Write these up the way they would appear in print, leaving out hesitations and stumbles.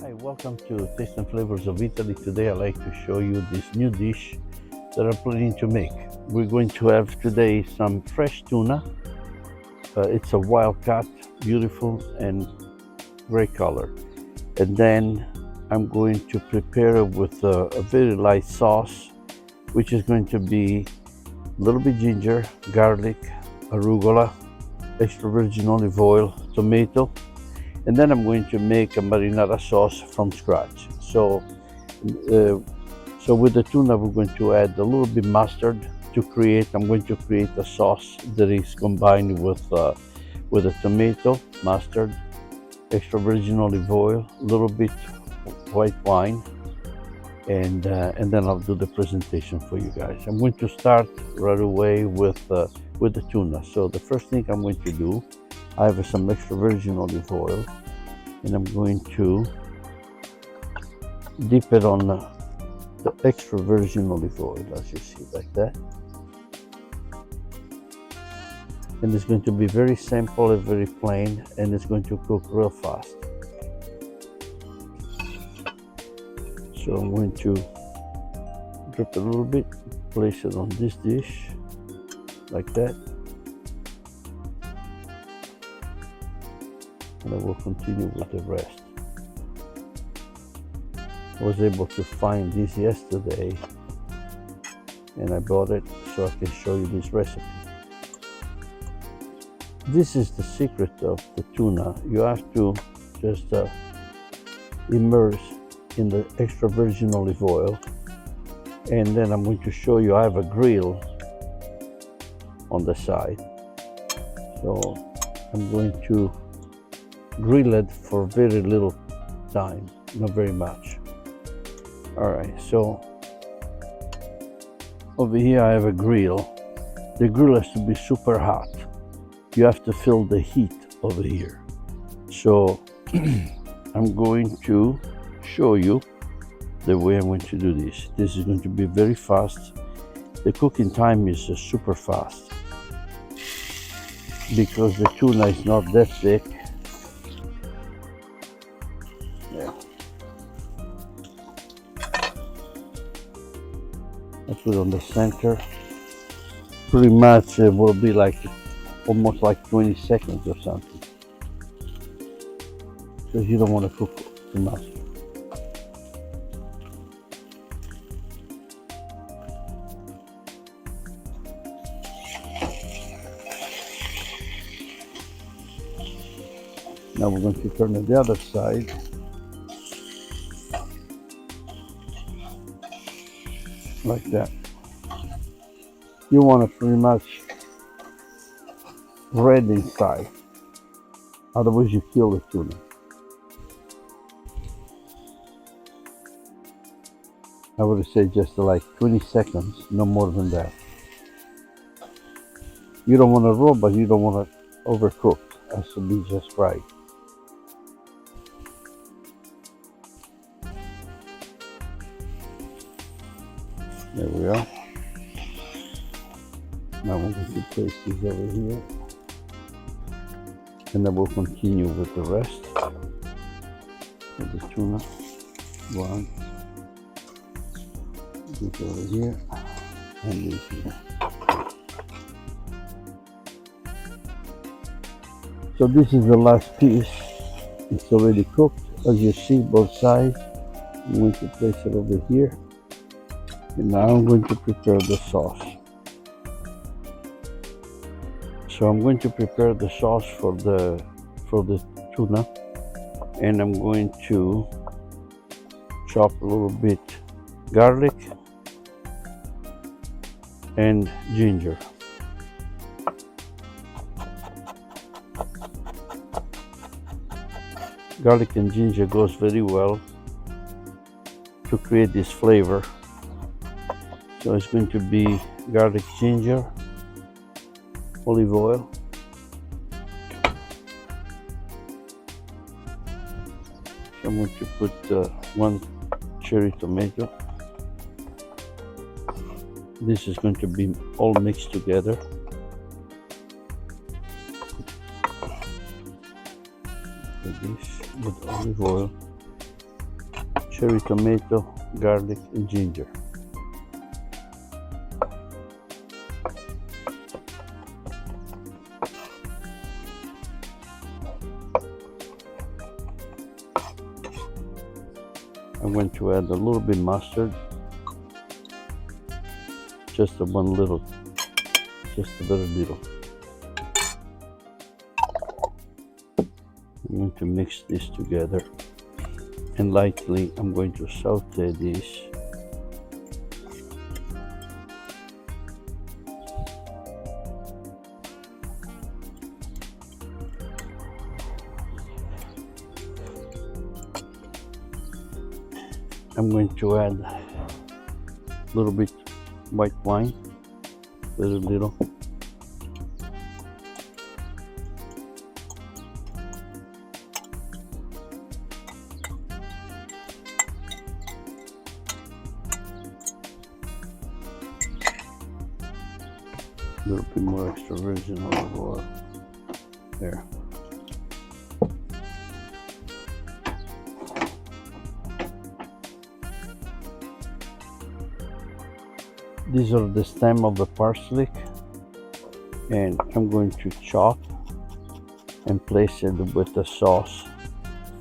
Hi, welcome to Taste and Flavors of Italy. Today I'd like to show you this new dish that I'm planning to make. We're going to have today some fresh tuna. It's a wild cut, beautiful and great color. And then I'm going to prepare it with a very light sauce, which is going to be a little bit ginger, garlic, arugula, extra virgin olive oil, tomato, and then I'm going to make a marinara sauce from scratch. So with the tuna, we're going to add a little bit mustard I'm going to create a sauce that is combined with a tomato, mustard, extra virgin olive oil, a little bit white wine, and then I'll do the presentation for you guys. I'm going to start right away with the tuna. So the first thing I'm going to do, I have some extra virgin olive oil, and I'm going to dip it on the extra virgin olive oil, as you see, like that. And it's going to be very simple and very plain, and it's going to cook real fast. So I'm going to drip it a little bit, place it on this dish, like that. And I will continue with the rest. I was able to find this yesterday, and I bought it so I can show you this recipe. This is the secret of the tuna. You have to just immerse in the extra virgin olive oil, and then I'm going to show you, I have a grill on the side, so I'm going to grill it for very little time, not very much. All right, so over here I have a grill. The grill has to be super hot. You have to feel the heat over here. So I'm going to show you the way I'm going to do this. This is going to be very fast. The cooking time is super fast because the tuna is not that thick. Yeah. I put it on the center. Pretty much it will be like almost like 20 seconds or something, because you don't want to cook too much. Now we're going to turn it the other side. Like that. You want it pretty much red inside, otherwise you kill the tuna. I would say just like 20 seconds, no more than that. You don't want to raw, but you don't want to overcook. It has to be just right. There we are. Now I'm going to place these over here, and then we'll continue with the rest of the tuna. One, this over here, and this here. So this is the last piece. It's already cooked, as you see, both sides. I'm going to place it over here, and now I'm going to prepare the sauce. So I'm going to prepare the sauce for the tuna, and I'm going to chop a little bit garlic and ginger. Garlic and ginger goes very well to create this flavor. So it's going to be garlic, ginger, olive oil, so I'm going to put one cherry tomato. This is going to be all mixed together. This with olive oil, cherry tomato, garlic, and ginger. I'm going to add a little bit mustard, just a little. I'm going to mix this together, and lightly I'm going to saute this. I'm going to add a little bit white wine, little. A little bit more extra virgin olive oil. There. These are the stem of the parsley, and I'm going to chop and place it with the sauce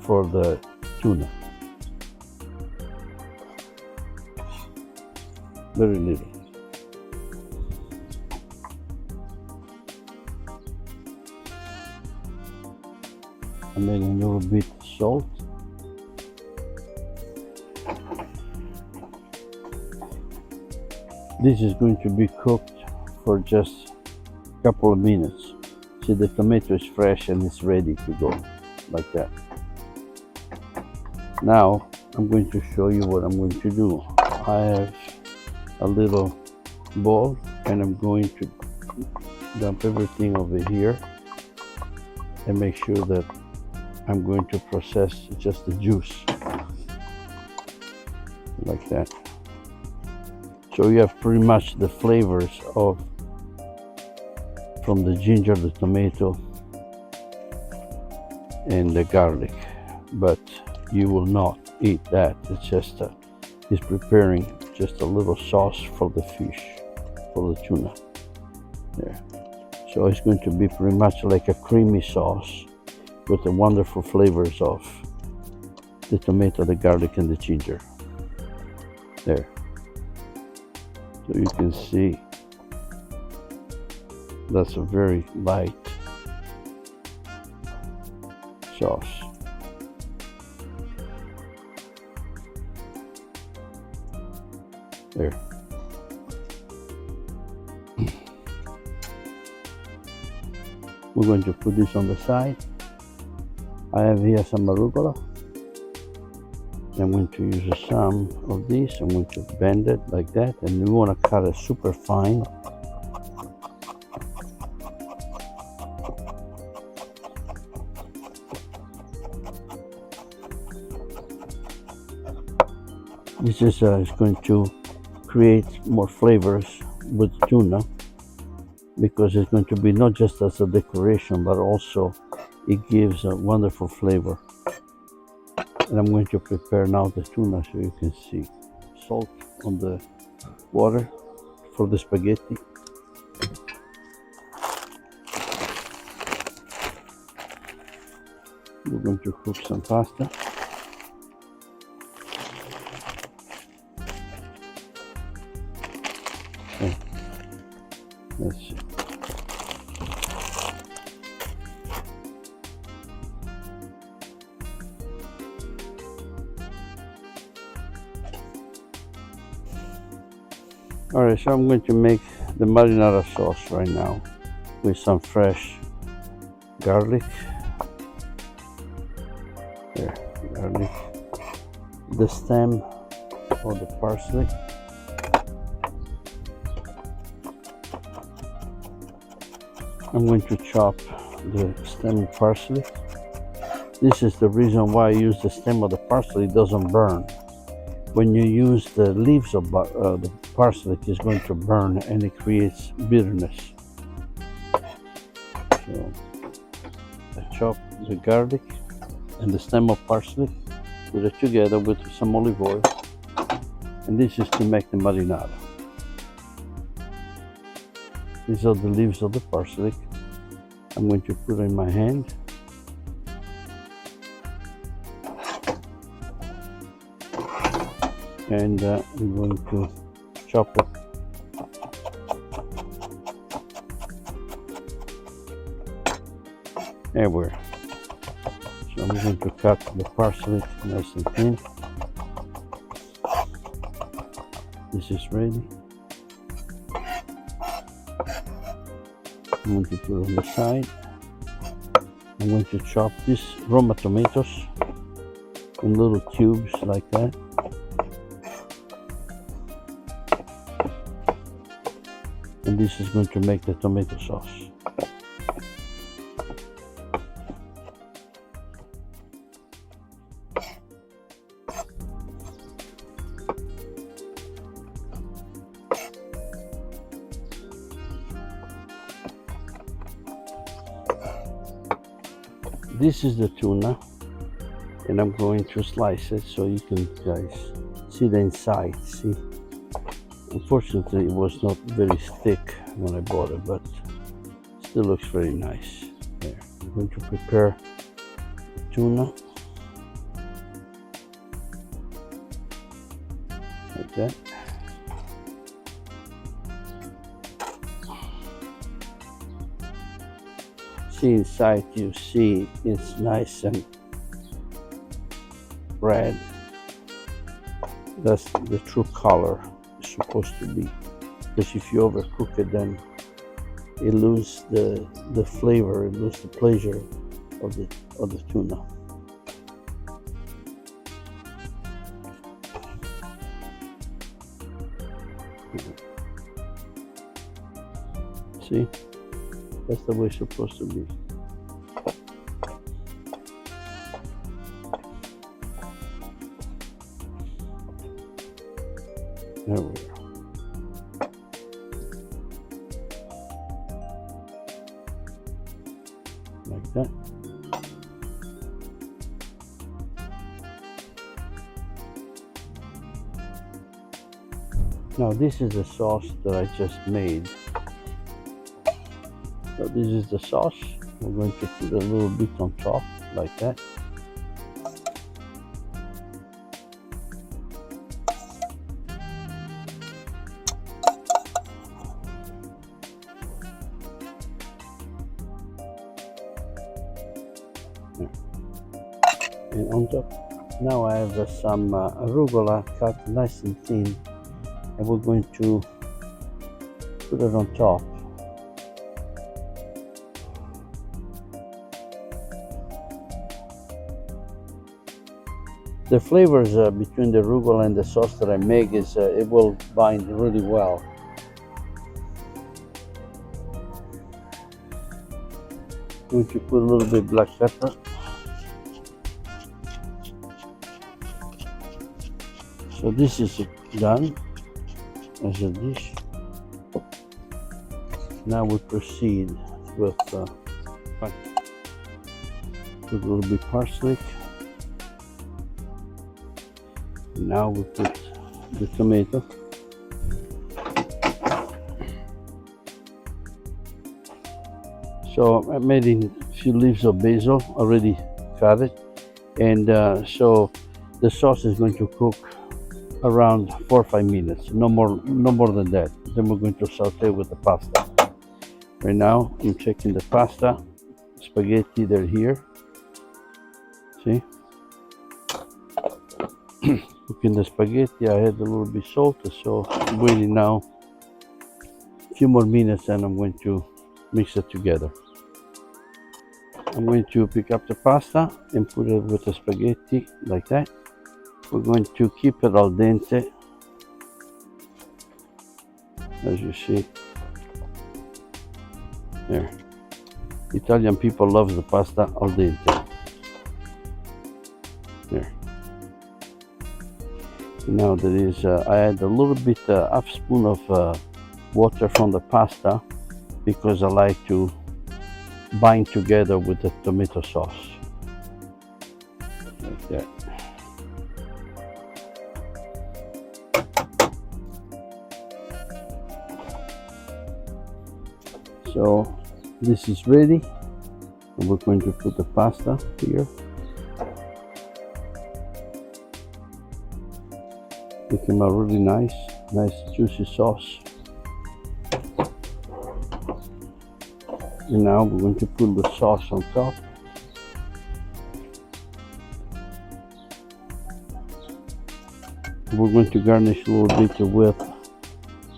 for the tuna. Very little. I'm adding a little bit of salt. This is going to be cooked for just a couple of minutes. See, the tomato is fresh and it's ready to go, like that. Now, I'm going to show you what I'm going to do. I have a little bowl, and I'm going to dump everything over here and make sure that I'm going to process just the juice, like that. So you have pretty much the flavors from the ginger, the tomato, and the garlic, but you will not eat that. It's just he's preparing just a little sauce for the fish, for the tuna. There. So it's going to be pretty much like a creamy sauce with the wonderful flavors of the tomato, the garlic, and the ginger. There. So you can see that's a very light sauce. There. We're going to put this on the side. I have here some arugula. I'm going to use some of this. I'm going to bend it like that, and we want to cut it super fine. This is going to create more flavors with tuna, because it's going to be not just as a decoration, but also it gives a wonderful flavor. And I'm going to prepare now the tuna so you can see. Salt on the water for the spaghetti. We're going to cook some pasta. Okay. Let's see. Alright, so I'm going to make the marinara sauce right now with some fresh garlic. There, garlic. The stem of the parsley. I'm going to chop the stem of parsley. This is the reason why I use the stem of the parsley. It doesn't burn. When you use the leaves of the parsley, it's going to burn and it creates bitterness. So I chop the garlic and the stem of parsley put it together with some olive oil, and this is to make the marinara. These are the leaves of the parsley. I'm going to put it in my hand. And I'm going to chop it. Everywhere. So I'm going to cut the parsley nice and thin. This is ready. I'm going to put it on the side. I'm going to chop these Roma tomatoes in little cubes like that. And this is going to make the tomato sauce. This is the tuna, and I'm going to slice it so you can guys see the inside. See, unfortunately it was not very thick when I bought it, but still looks very nice. There, I'm going to prepare the tuna like that. See inside, you see it's nice and red. That's the true color it's supposed to be, because if you overcook it, then it loses the flavor, it loses the pleasure of the tuna. See, that's the way it's supposed to be. There we go. Like that. Now this is the sauce that I just made. So this is the sauce. I'm going to put a little bit on top like that. And on top, now I have some arugula cut nice and thin, and we're going to put it on top. The flavors between the arugula and the sauce that I make is it will bind really well. I'm going to put a little bit black pepper. So this is done as a dish. Now we proceed with a little bit parsley. Now we put the tomato. So I made in a few leaves of basil, already cut it, and so the sauce is going to cook around 4 or 5 minutes, no more than that. Then we're going to saute with the pasta. Right now I'm checking the pasta, spaghetti, they're here. See? Cooking the spaghetti, I had a little bit salted, so I'm waiting now a few more minutes and I'm going to mix it together. I'm going to pick up the pasta and put it with the spaghetti like that. We're going to keep it al dente, as you see. There. Italian people love the pasta al dente. There. Now there is, I add a little bit, half spoon of water from the pasta, because I like to bind together with the tomato sauce. Like that. So this is ready, and we're going to put the pasta here. It came out really nice juicy sauce. And now we're going to put the sauce on top. We're going to garnish a little bit with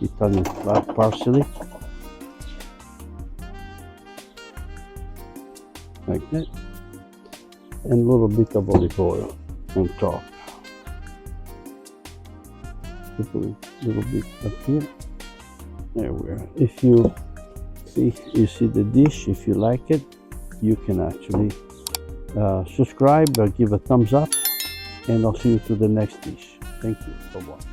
Italian black parsley, like that, and a little bit of olive oil on top. Put a little bit up here. There we are. If you see the dish, if you like it, you can actually subscribe or give a thumbs up, and I'll see you to the next dish. Thank you for watching.